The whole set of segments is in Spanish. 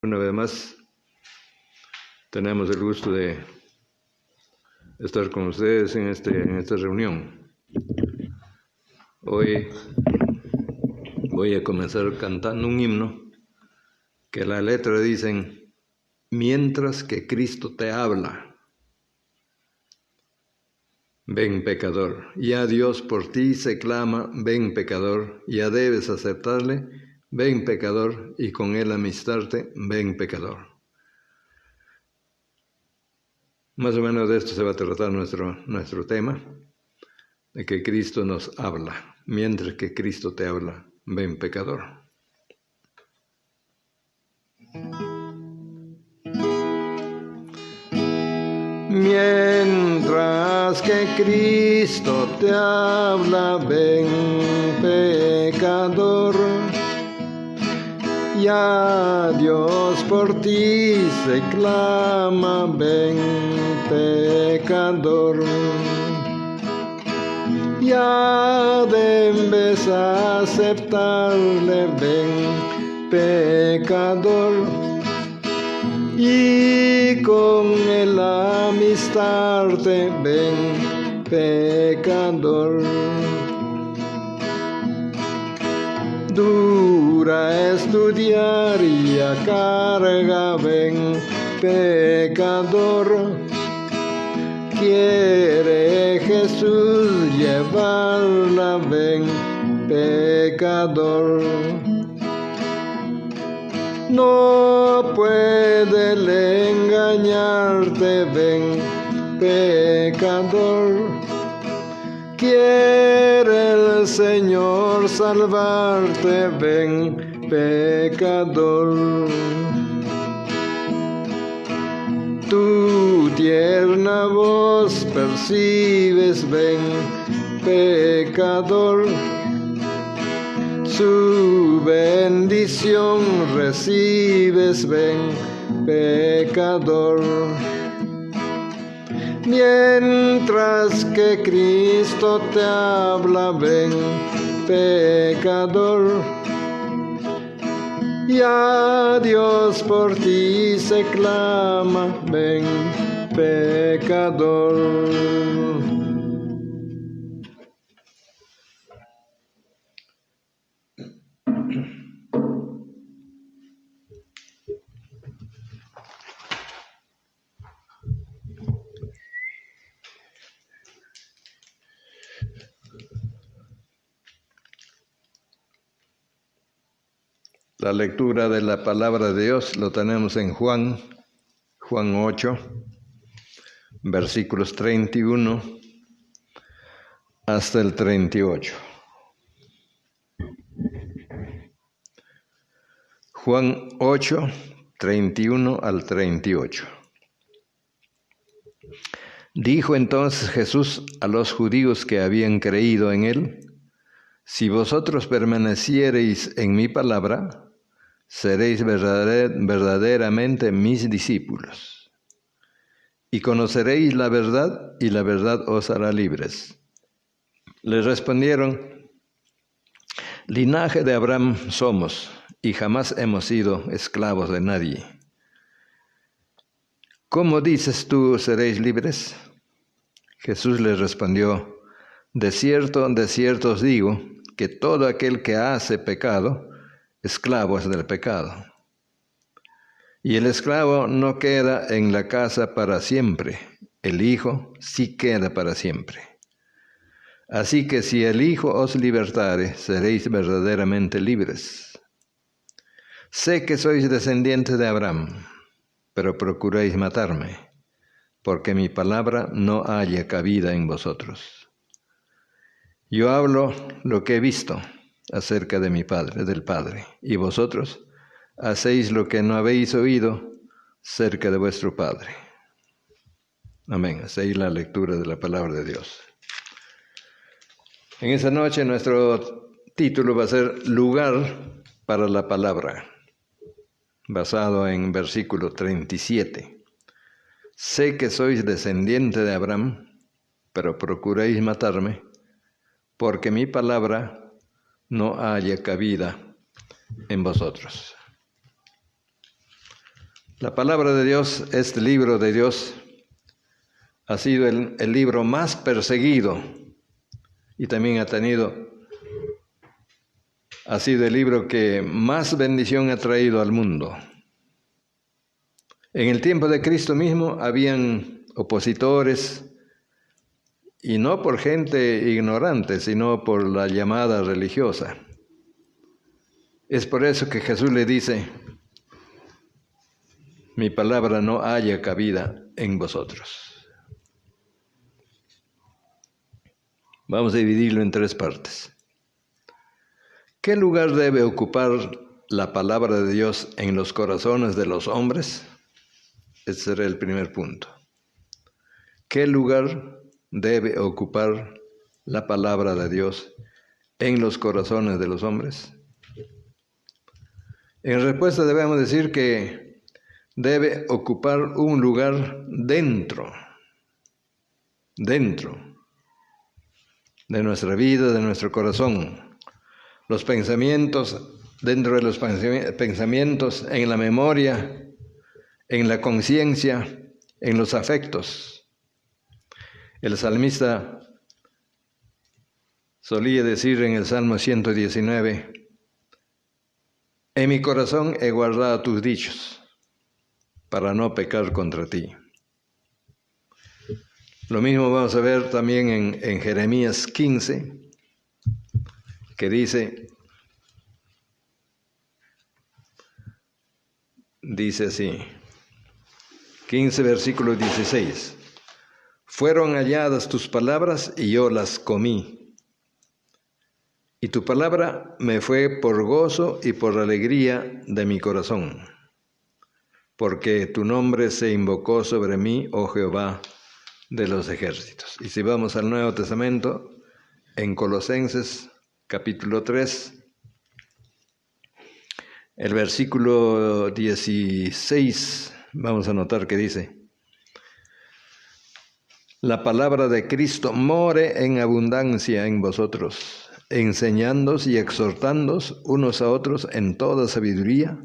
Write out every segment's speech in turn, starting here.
Una vez más, tenemos el gusto de estar con ustedes en esta reunión. Hoy voy a comenzar cantando un himno que la letra dice: mientras que Cristo te habla, ven pecador, ya Dios por ti se clama, ven pecador, ya debes aceptarle, ven pecador, y con él amistarte, ven pecador. Más o menos de esto se va a tratar nuestro tema, de que Cristo nos habla. Mientras que Cristo te habla, ven pecador. Mientras que Cristo te habla, ven pecador. Ya Dios por ti se clama, ven pecador. Ya debes aceptarle, ven pecador, y con él amistarte, ven pecador. Dura es tu diaria carga, ven pecador. Quiere Jesús llevarla, ven pecador. No puede él engañarte, ven pecador. Quiere el Señor salvarte, ven pecador. Tu tierna voz percibes, ven pecador. Su bendición recibes, ven pecador. Mientras que Cristo te habla, ven pecador. Ya Dios por ti se clama, ven pecador. La lectura de la palabra de Dios lo tenemos en Juan 8, versículos 31 hasta el 38. Juan 8, 31 al 38. Dijo entonces Jesús a los judíos que habían creído en él: si vosotros permaneciereis en mi palabra, seréis verdaderamente mis discípulos, y conoceréis la verdad, y la verdad os hará libres. Les respondieron: linaje de Abraham somos, y jamás hemos sido esclavos de nadie. ¿Cómo dices tú, seréis libres? Jesús les respondió: de cierto os digo, que todo aquel que hace pecado, esclavo es del pecado. Y el esclavo no queda en la casa para siempre, el Hijo sí queda para siempre. Así que si el Hijo os libertare, seréis verdaderamente libres. Sé que sois descendientes de Abraham, pero procuráis matarme, porque mi palabra no halla cabida en vosotros. Yo hablo lo que he visto acerca de mi Padre, del Padre, y vosotros hacéis lo que no habéis oído cerca de vuestro Padre. Amén. Hacéis la lectura de la palabra de Dios. En esa noche nuestro título va a ser Lugar para la Palabra, basado en versículo 37. Sé que sois descendiente de Abraham, pero procuráis matarme, porque mi palabra no haya cabida en vosotros. La palabra de Dios, este libro de Dios, ha sido el libro más perseguido y también ha sido el libro que más bendición ha traído al mundo. En el tiempo de Cristo mismo habían opositores, y no por gente ignorante, sino por la llamada religiosa. Es por eso que Jesús le dice: mi palabra no haya cabida en vosotros. Vamos a dividirlo en 3 partes. ¿Qué lugar debe ocupar la palabra de Dios en los corazones de los hombres? Ese será el primer punto. ¿Qué lugar debe ocupar la palabra de Dios en los corazones de los hombres? En respuesta debemos decir que debe ocupar un lugar dentro de nuestra vida, de nuestro corazón. Los pensamientos, dentro de los pensamientos, en la memoria, en la conciencia, en los afectos. El salmista solía decir en el Salmo 119: en mi corazón he guardado tus dichos, para no pecar contra ti. Lo mismo vamos a ver también en Jeremías 15, que dice así, 15 versículo 16: fueron halladas tus palabras y yo las comí, y tu palabra me fue por gozo y por alegría de mi corazón, porque tu nombre se invocó sobre mí, oh Jehová de los ejércitos. Y si vamos al Nuevo Testamento, en Colosenses capítulo 3, el versículo 16, vamos a notar que dice: la palabra de Cristo more en abundancia en vosotros, enseñándoos y exhortándoos unos a otros en toda sabiduría,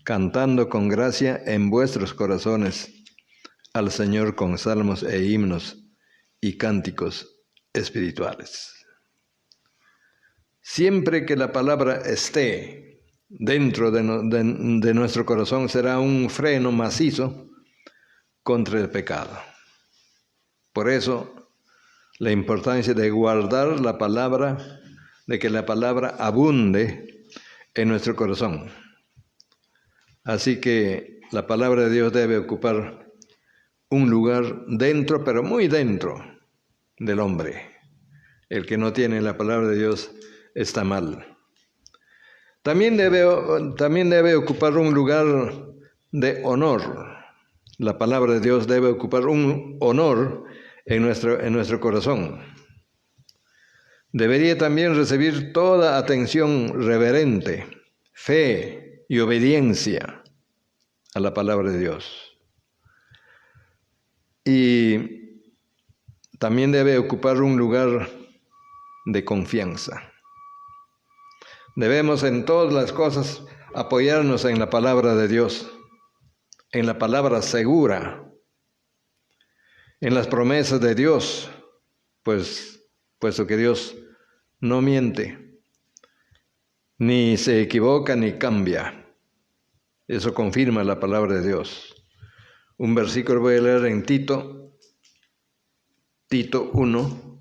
cantando con gracia en vuestros corazones al Señor con salmos e himnos y cánticos espirituales. Siempre que la palabra esté dentro de nuestro corazón, será un freno macizo contra el pecado. Por eso, la importancia de guardar la palabra, de que la palabra abunde en nuestro corazón. Así que la palabra de Dios debe ocupar un lugar dentro, pero muy dentro del hombre. El que no tiene la palabra de Dios está mal. También debe ocupar un lugar de honor. La palabra de Dios debe ocupar un honor en nuestro corazón. Debería también recibir toda atención reverente, fe y obediencia a la palabra de Dios. Y también debe ocupar un lugar de confianza. Debemos en todas las cosas apoyarnos en la palabra de Dios, en la palabra segura, en las promesas de Dios, puesto que Dios no miente, ni se equivoca ni cambia. Eso confirma la palabra de Dios. Un versículo voy a leer en Tito 1.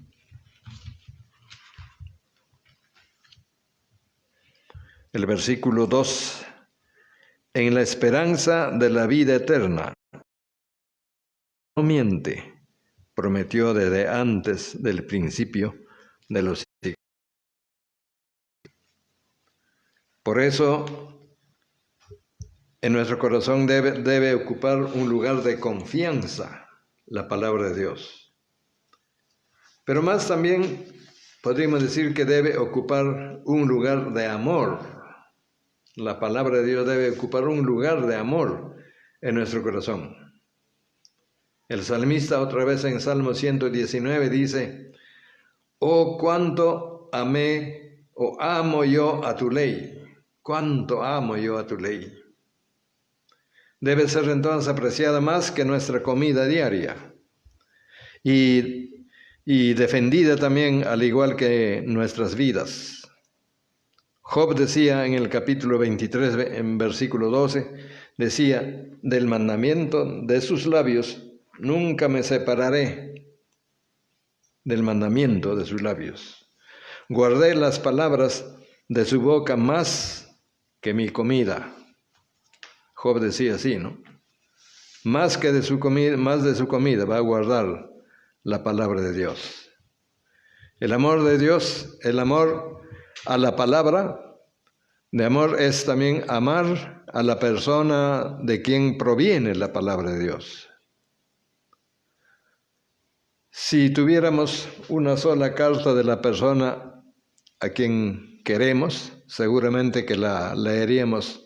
El versículo 2, en la esperanza de la vida eterna. No miente, prometió desde antes del principio de los siglos. Por eso, en nuestro corazón debe ocupar un lugar de confianza la palabra de Dios. Pero más también podríamos decir que debe ocupar un lugar de amor. La palabra de Dios debe ocupar un lugar de amor en nuestro corazón. El salmista otra vez en Salmo 119 dice: oh, cuánto amé o amo yo a tu ley, cuánto amo yo a tu ley. debe ser entonces apreciada más que nuestra comida diaria y defendida también al igual que nuestras vidas. Job decía en el capítulo 23, en versículo 12, decía, del mandamiento de sus labios nunca me separaré, del mandamiento de sus labios. Guardé las palabras de su boca más que mi comida. Job decía así, ¿no? Más de su comida va a guardar la palabra de Dios. El amor de Dios, el amor a la palabra de amor es también amar a la persona de quien proviene la palabra de Dios. Si tuviéramos una sola carta de la persona a quien queremos, seguramente que la leeríamos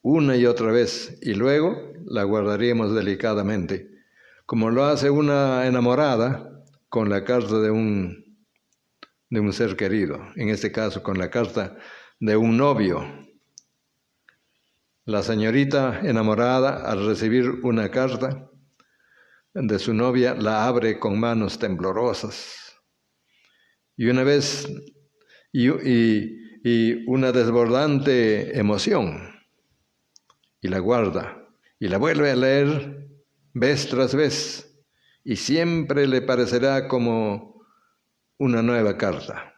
una y otra vez y luego la guardaríamos delicadamente, como lo hace una enamorada con la carta de un ser querido, en este caso con la carta de un novio. La señorita enamorada, al recibir una carta de su novia, la abre con manos temblorosas. Y una vez, y una desbordante emoción, y la guarda, y la vuelve a leer vez tras vez, y siempre le parecerá como una nueva carta.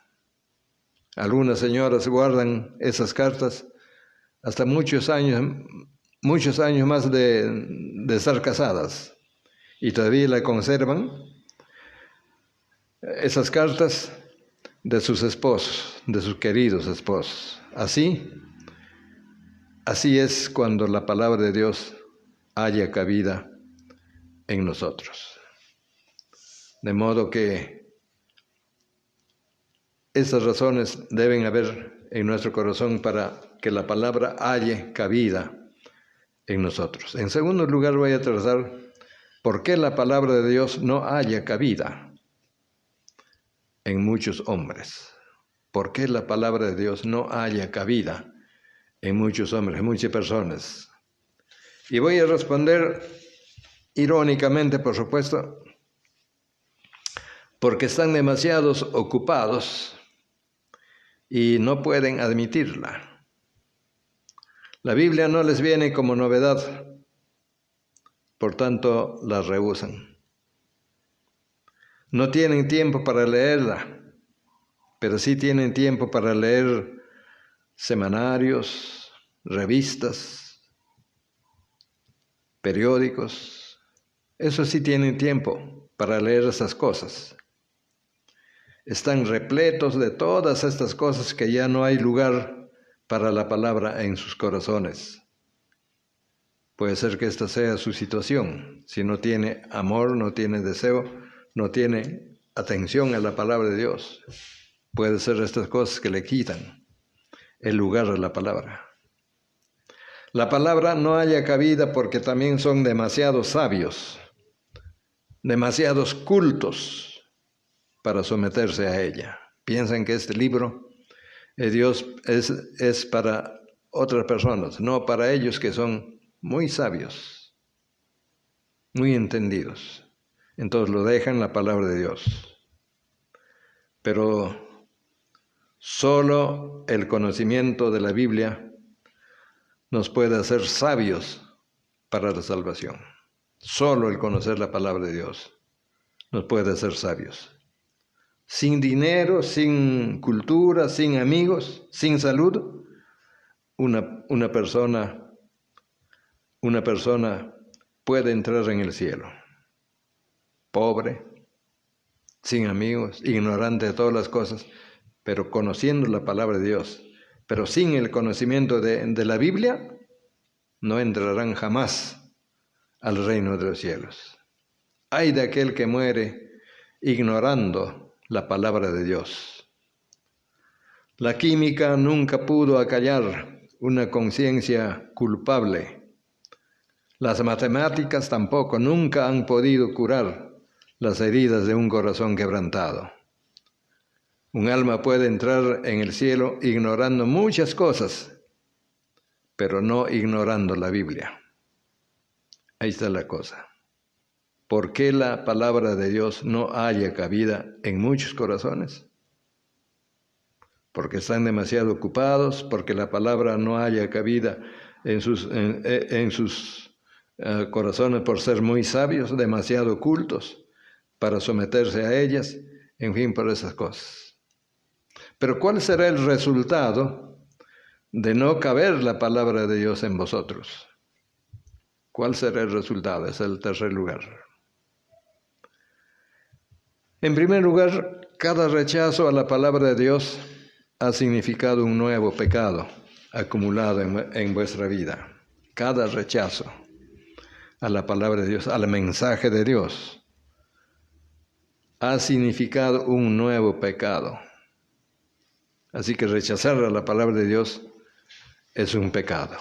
Algunas señoras guardan esas cartas hasta muchos años más de estar casadas, y todavía la conservan, esas cartas de sus esposos, de sus queridos esposos. Así es cuando la palabra de Dios haya cabida en nosotros. De modo que estas razones deben haber en nuestro corazón para que la palabra haya cabida en nosotros. En segundo lugar, voy a trazar por qué la palabra de Dios no haya cabida en muchos hombres. ¿Por qué la palabra de Dios no haya cabida en muchos hombres, en muchas personas? Y voy a responder irónicamente, por supuesto, porque están demasiados ocupados y no pueden admitirla. La Biblia no les viene como novedad, por tanto la rehúsan. No tienen tiempo para leerla, pero sí tienen tiempo para leer semanarios, revistas, periódicos. Eso sí tienen tiempo para leer esas cosas. Están repletos de todas estas cosas que ya no hay lugar para la palabra en sus corazones. Puede ser que esta sea su situación. Si no tiene amor, no tiene deseo, no tiene atención a la palabra de Dios, puede ser estas cosas que le quitan el lugar a la palabra. La palabra no haya cabida porque también son demasiados sabios, demasiados cultos para someterse a ella. Piensan que este libro de Dios es para otras personas, no para ellos que son muy sabios, muy entendidos. Entonces lo dejan la palabra de Dios. Pero solo el conocimiento de la Biblia nos puede hacer sabios para la salvación. Solo el conocer la palabra de Dios nos puede hacer sabios. Sin dinero, sin cultura, sin amigos, sin salud, una persona puede entrar en el cielo. Pobre, sin amigos, ignorante de todas las cosas, pero conociendo la palabra de Dios. Pero sin el conocimiento de la Biblia, no entrarán jamás al reino de los cielos. Ay de aquel que muere ignorando la palabra de Dios. La química nunca pudo acallar una conciencia culpable. Las matemáticas tampoco nunca han podido curar las heridas de un corazón quebrantado. Un alma puede entrar en el cielo ignorando muchas cosas, pero no ignorando la Biblia. Ahí está la cosa. ¿Por qué la palabra de Dios no haya cabida en muchos corazones? Porque están demasiado ocupados, porque la palabra no haya cabida en sus corazones por ser muy sabios, demasiado cultos para someterse a ellas, en fin, por esas cosas. Pero ¿cuál será el resultado de no caber la palabra de Dios en vosotros? ¿Cuál será el resultado? Es el tercer lugar. En primer lugar, cada rechazo a la palabra de Dios ha significado un nuevo pecado acumulado en vuestra vida. Cada rechazo a la palabra de Dios, al mensaje de Dios, ha significado un nuevo pecado. Así que rechazar a la palabra de Dios es un pecado.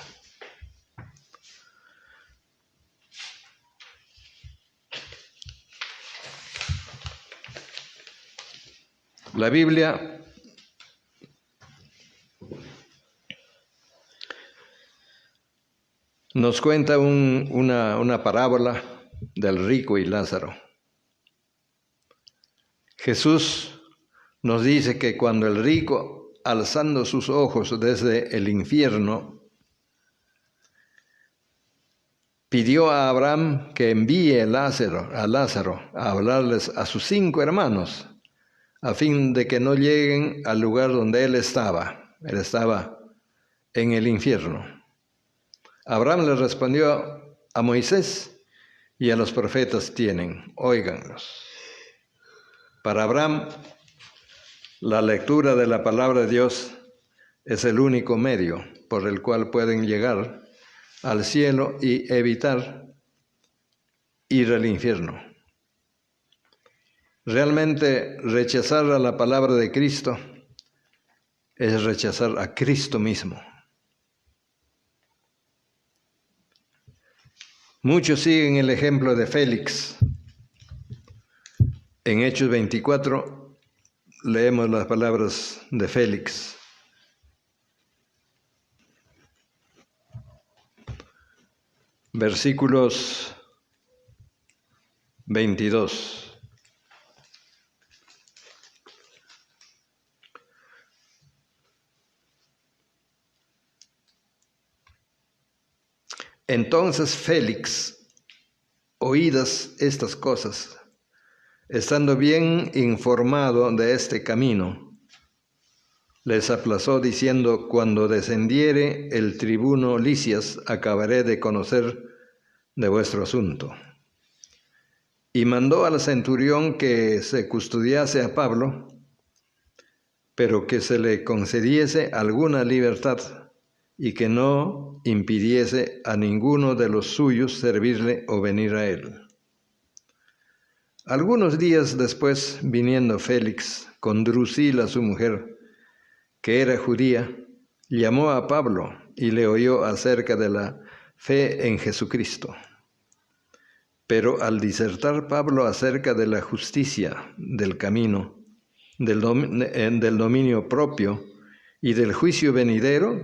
La Biblia nos cuenta una parábola del rico y Lázaro. Jesús nos dice que cuando el rico, alzando sus ojos desde el infierno, pidió a Abraham que envíe a Lázaro a hablarles a sus 5 hermanos, a fin de que no lleguen al lugar donde él estaba. Él estaba en el infierno. Abraham le respondió: a Moisés y a los profetas tienen, óiganlos. Para Abraham, la lectura de la palabra de Dios es el único medio por el cual pueden llegar al cielo y evitar ir al infierno. Realmente rechazar a la palabra de Cristo es rechazar a Cristo mismo. Muchos siguen el ejemplo de Félix. En Hechos 24 leemos las palabras de Félix. Versículos 22. Entonces Félix, oídas estas cosas, estando bien informado de este camino, les aplazó diciendo: cuando descendiere el tribuno Lisias, acabaré de conocer de vuestro asunto. Y mandó al centurión que se custodiase a Pablo, pero que se le concediese alguna libertad y que no impidiese a ninguno de los suyos servirle o venir a él. Algunos días después, viniendo Félix con Drusila su mujer, que era judía, llamó a Pablo y le oyó acerca de la fe en Jesucristo. Pero al disertar Pablo acerca de la justicia, del camino, del dominio propio y del juicio venidero,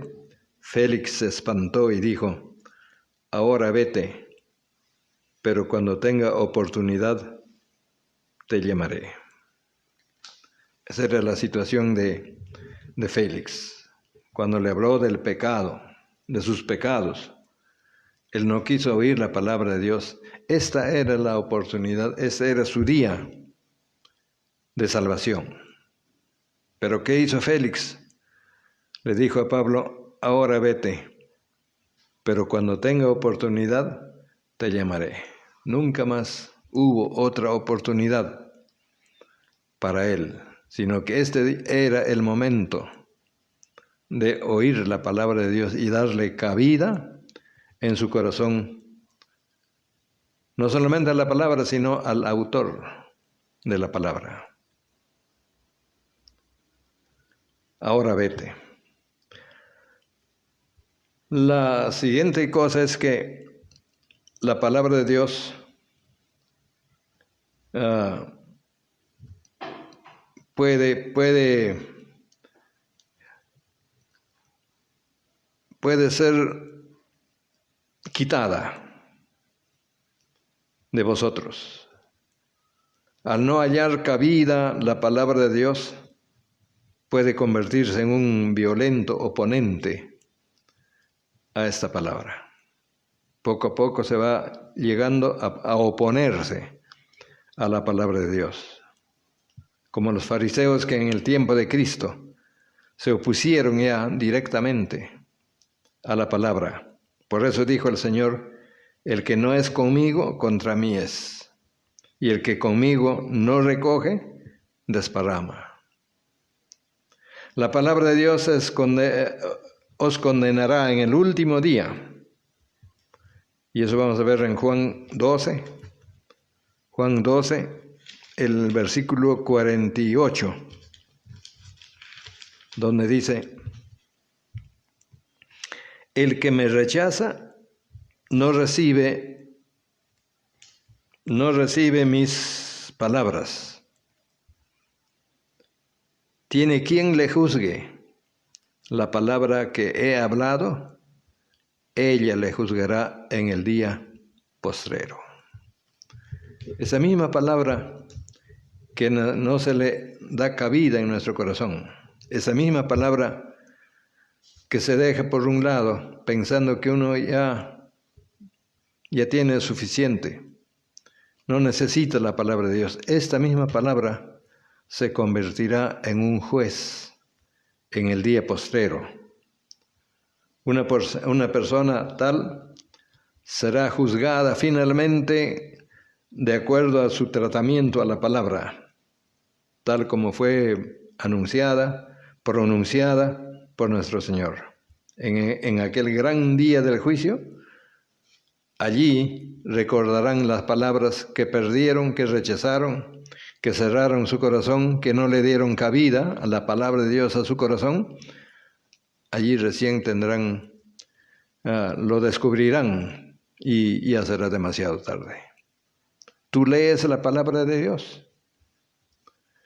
Félix se espantó y dijo: ahora vete, pero cuando tenga oportunidad te llamaré. Esa era la situación de Félix. Cuando le habló del pecado, de sus pecados, él no quiso oír la palabra de Dios. Esta era la oportunidad, ese era su día de salvación. Pero ¿qué hizo Félix? Le dijo a Pablo: ahora vete, pero cuando tenga oportunidad te llamaré. Nunca más hubo otra oportunidad para él, sino que este era el momento de oír la palabra de Dios y darle cabida en su corazón, no solamente a la palabra, sino al autor de la palabra. Ahora vete. La siguiente cosa es que la palabra de Dios puede ser quitada. de vosotros. Al no hallar cabida la palabra de Dios, puede convertirse en un violento oponente a esta palabra. Poco a poco se va llegando a oponerse a la palabra de Dios. Como los fariseos que en el tiempo de Cristo se opusieron ya directamente a la palabra. Por eso dijo el Señor: el que no es conmigo, contra mí es. Y el que conmigo no recoge, desparrama. La palabra de Dios os condenará en el último día. Y eso vamos a ver en Juan 12. Juan 12, el versículo 48, donde dice: el que me rechaza no recibe mis palabras. Tiene quien le juzgue. La palabra que he hablado, ella le juzgará en el día postrero. Esa misma palabra que no se le da cabida en nuestro corazón. Esa misma palabra que se deja por un lado pensando que uno ya tiene suficiente. No necesita la palabra de Dios. Esta misma palabra se convertirá en un juez en el día postrero. Una persona tal será juzgada finalmente de acuerdo a su tratamiento a la palabra, tal como fue anunciada, pronunciada por nuestro Señor. En aquel gran día del juicio, allí recordarán las palabras que perdieron, que rechazaron, que cerraron su corazón, que no le dieron cabida a la palabra de Dios a su corazón. Allí recién lo descubrirán y ya será demasiado tarde. Tú lees la palabra de Dios.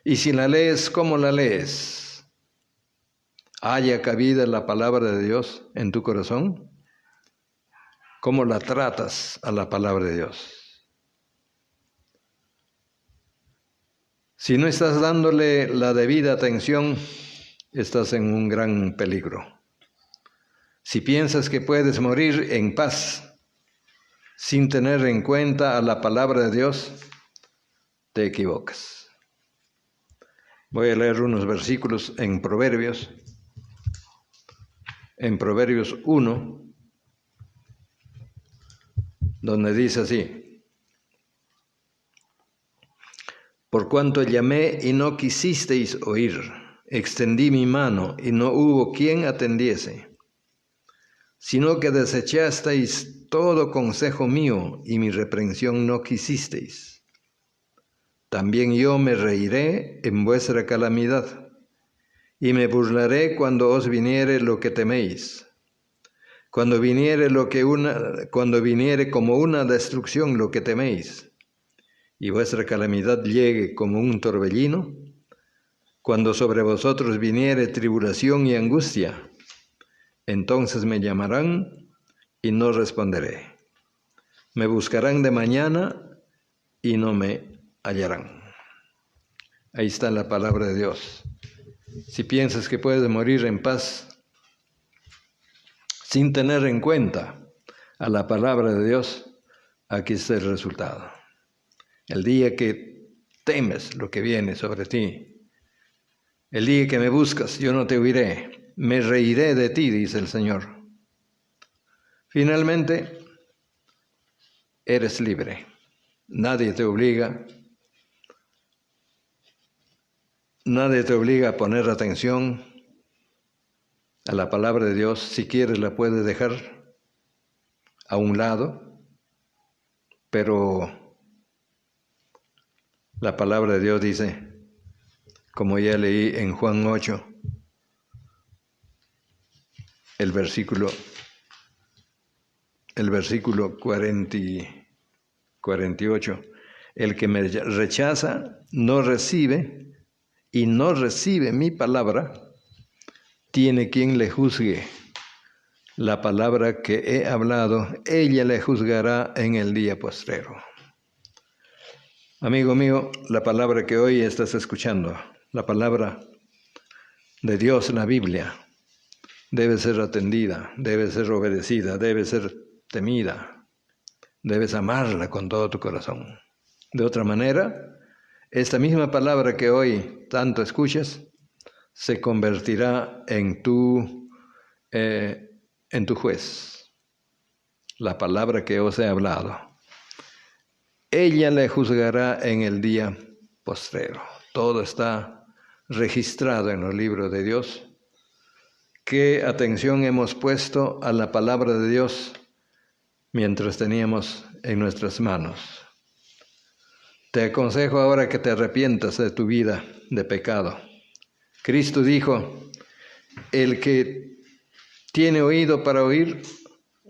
Y si la lees, ¿cómo la lees? ¿Haya cabida la palabra de Dios en tu corazón? ¿Cómo la tratas a la palabra de Dios? Si no estás dándole la debida atención, estás en un gran peligro. Si piensas que puedes morir en paz sin tener en cuenta a la palabra de Dios, te equivocas. Voy a leer unos versículos en Proverbios. En Proverbios 1, donde dice así: por cuanto llamé y no quisisteis oír, extendí mi mano y no hubo quien atendiese, sino que desechasteis todo consejo mío y mi reprensión no quisisteis. También yo me reiré en vuestra calamidad y me burlaré cuando os viniere lo que teméis. Cuando viniere como una destrucción lo que teméis, y vuestra calamidad llegue como un torbellino, cuando sobre vosotros viniere tribulación y angustia, entonces me llamarán y no responderé. Me buscarán de mañana y no me hallarán. Ahí está la palabra de Dios. Si piensas que puedes morir en paz sin tener en cuenta a la palabra de Dios, aquí está el resultado. El día que temes lo que viene sobre ti, el día que me buscas, yo no te oiré, me reiré de ti, dice el Señor. Finalmente, eres libre. Nadie te obliga a poner atención a la palabra de Dios. Si quieres, la puedes dejar a un lado, pero la palabra de Dios dice, como ya leí en Juan 8, el versículo 48, el que me rechaza no recibe mi palabra, tiene quien le juzgue. La palabra que he hablado, ella le juzgará en el día postrero. Amigo mío, la palabra que hoy estás escuchando, la palabra de Dios, la Biblia, debe ser atendida, debe ser obedecida, debe ser temida, debes amarla con todo tu corazón. De otra manera, esta misma palabra que hoy tanto escuchas se convertirá en tu juez. La palabra que os he hablado, ella le juzgará en el día postrero. Todo está registrado en los libros de Dios. ¿Qué atención hemos puesto a la palabra de Dios mientras teníamos en nuestras manos? Te aconsejo ahora que te arrepientas de tu vida de pecado. Cristo dijo, el que tiene oído para oír,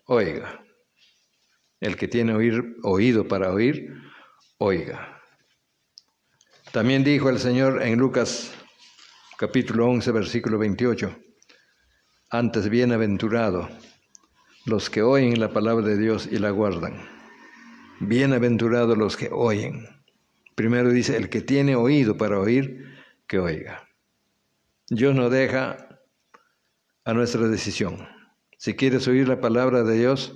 oiga. El que tiene oído para oír, oiga. También dijo el Señor en Lucas capítulo 11, versículo 28, antes bienaventurado los que oyen la palabra de Dios y la guardan. Bienaventurados los que oyen. Primero dice, el que tiene oído para oír, que oiga. Dios no deja a nuestra decisión. Si quieres oír la palabra de Dios,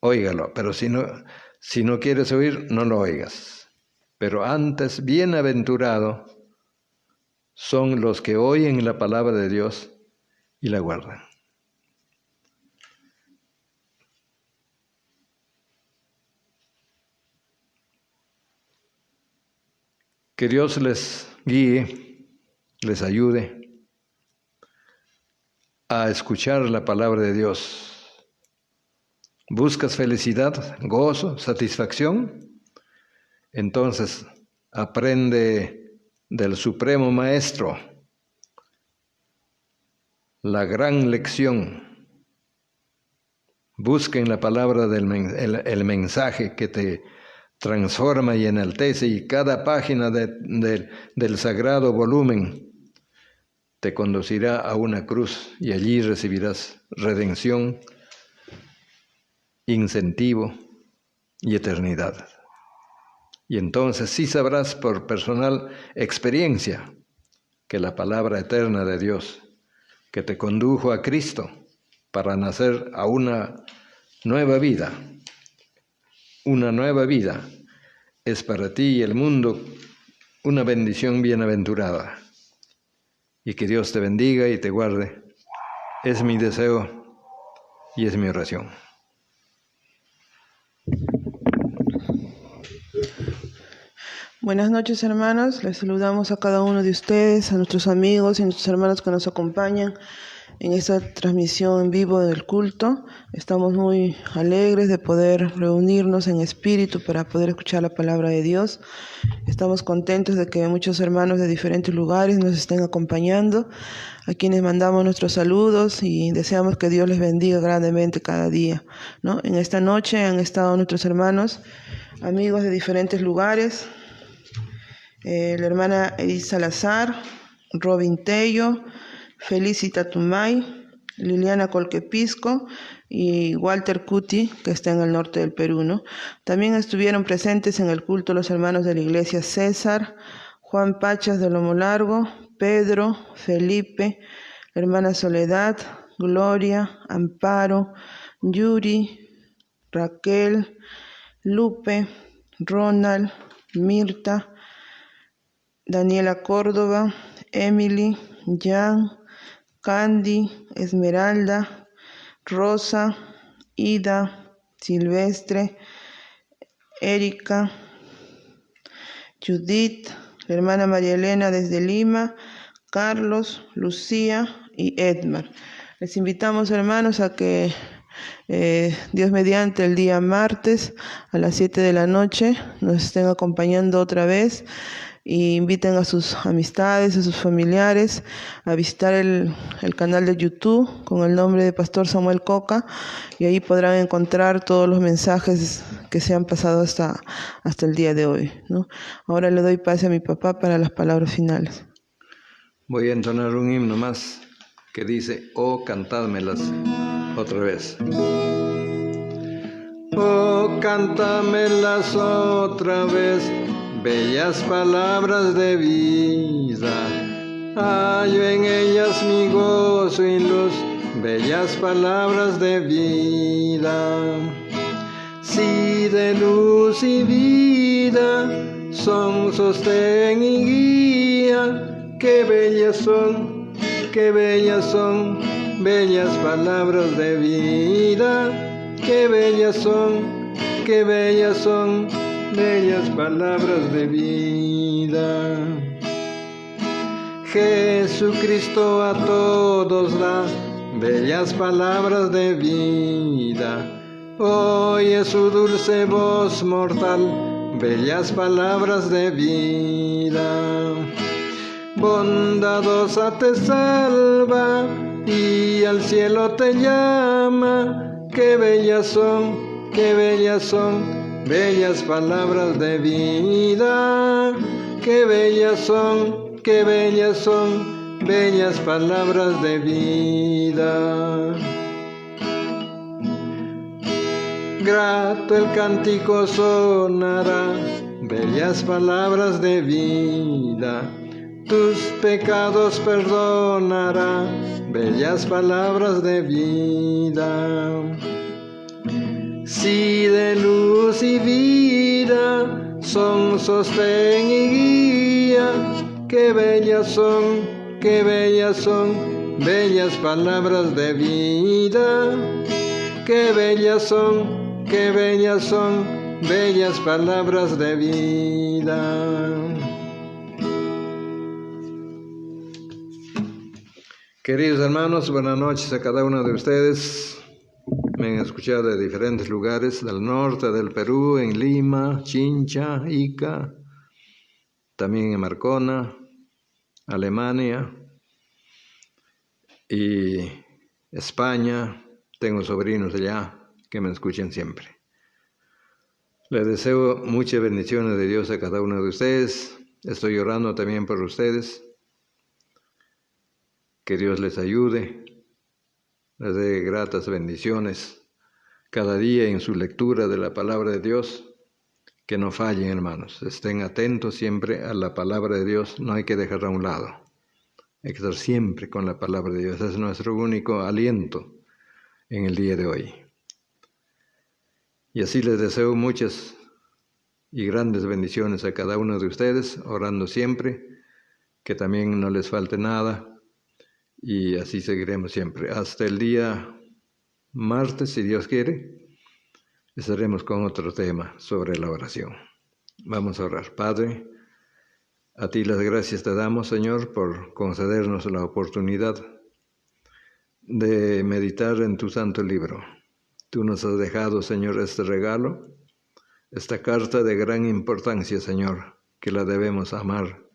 óigalo, pero si no quieres oír, no lo oigas. Pero antes, bienaventurado son los que oyen la palabra de Dios y la guardan. Que Dios les guíe, les ayude a escuchar la palabra de Dios. ¿Buscas felicidad, gozo, satisfacción? Entonces, aprende del Supremo Maestro la gran lección. Busca en la palabra el mensaje que te transforma y enaltece, y cada página del sagrado volumen te conducirá a una cruz y allí recibirás redención, incentivo y eternidad. Y entonces sí sabrás por personal experiencia que la palabra eterna de Dios, que te condujo a Cristo para nacer a una nueva vida, es para ti y el mundo una bendición bienaventurada. Y que Dios te bendiga y te guarde. Es mi deseo y es mi oración. Buenas noches, hermanos. Les saludamos a cada uno de ustedes, a nuestros amigos y nuestros hermanos que nos acompañan en esta transmisión en vivo del culto. Estamos muy alegres de poder reunirnos en espíritu para poder escuchar la palabra de Dios. Estamos contentos de que muchos hermanos de diferentes lugares nos estén acompañando, a quienes mandamos nuestros saludos y deseamos que Dios les bendiga grandemente cada día, ¿no? En esta noche han estado nuestros hermanos, amigos de diferentes lugares, la hermana Edith Salazar, Robin Tello, Felicita Tumay, Liliana Colquepisco y Walter Cuti, que está en el norte del Perú, ¿no? También estuvieron presentes en el culto los hermanos de la iglesia César, Juan Pachas de Lomo Largo, Pedro, Felipe, la hermana Soledad, Gloria, Amparo, Yuri, Raquel, Lupe, Ronald, Mirta, Daniela Córdoba, Emily, Jan, Candy, Esmeralda, Rosa, Ida, Silvestre, Erika, Judith, la hermana María Elena desde Lima, Carlos, Lucía y Edmar. Les invitamos, hermanos, a que Dios mediante el día martes a las 7 de la noche nos estén acompañando otra vez. Y inviten a sus amistades, a sus familiares a visitar el canal de YouTube con el nombre de Pastor Samuel Coca, y ahí podrán encontrar todos los mensajes que se han pasado hasta el día de hoy, ¿no? Ahora le doy pase a mi papá para las palabras finales. Voy a entonar un himno más que dice, oh, cantádmelas otra vez. Oh, cántamelas otra vez, bellas palabras de vida. Hallo en ellas mi gozo y luz, bellas palabras de vida. Si de luz y vida son sostén y guía, qué bellas son, bellas palabras de vida. Qué bellas son, bellas palabras de vida. Jesucristo a todos da bellas palabras de vida. Oye su dulce voz mortal, bellas palabras de vida. Bondadosa te salva y al cielo te llama. Qué bellas son, bellas palabras de vida. Qué bellas son, bellas palabras de vida. Grato el cántico sonará, bellas palabras de vida. Tus pecados perdonará, bellas palabras de vida. Si de luz y vida son sostén y guía, qué bellas son, bellas palabras de vida. Qué bellas son, bellas palabras de vida. Queridos hermanos, buenas noches a cada uno de ustedes. Me han escuchado de diferentes lugares, del norte del Perú, en Lima, Chincha, Ica, también en Marcona, Alemania y España. Tengo sobrinos allá que me escuchan siempre. Les deseo muchas bendiciones de Dios a cada uno de ustedes. Estoy orando también por ustedes. Que Dios les ayude, les dé gratas bendiciones cada día en su lectura de la palabra de Dios. Que no fallen, hermanos. Estén atentos siempre a la palabra de Dios. No hay que dejarla a un lado. Hay que estar siempre con la palabra de Dios. Es nuestro único aliento en el día de hoy. Y así les deseo muchas y grandes bendiciones a cada uno de ustedes, orando siempre, que también no les falte nada. Y así seguiremos siempre. Hasta el día martes, si Dios quiere, estaremos con otro tema sobre la oración. Vamos a orar. Padre, a ti las gracias te damos, Señor, por concedernos la oportunidad de meditar en tu santo libro. Tú nos has dejado, Señor, este regalo, esta carta de gran importancia, Señor, que la debemos amar,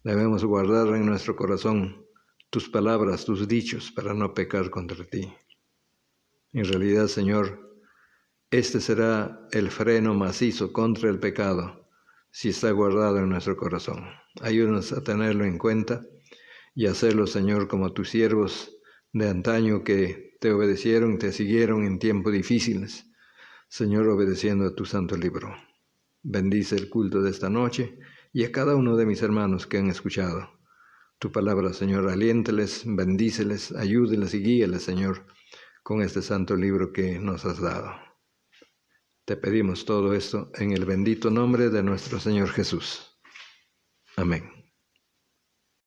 debemos guardar en nuestro corazón. Tus palabras, tus dichos, para no pecar contra ti. En realidad, Señor, este será el freno macizo contra el pecado, si está guardado en nuestro corazón. Ayúdanos a tenerlo en cuenta y hacerlo, Señor, como tus siervos de antaño que te obedecieron, te siguieron en tiempos difíciles. Señor, obedeciendo a tu santo libro. Bendice el culto de esta noche y a cada uno de mis hermanos que han escuchado tu palabra, Señor. Aliénteles, bendíceles, ayúdeles y guíeles, Señor, con este santo libro que nos has dado. Te pedimos todo esto en el bendito nombre de nuestro Señor Jesús. Amén.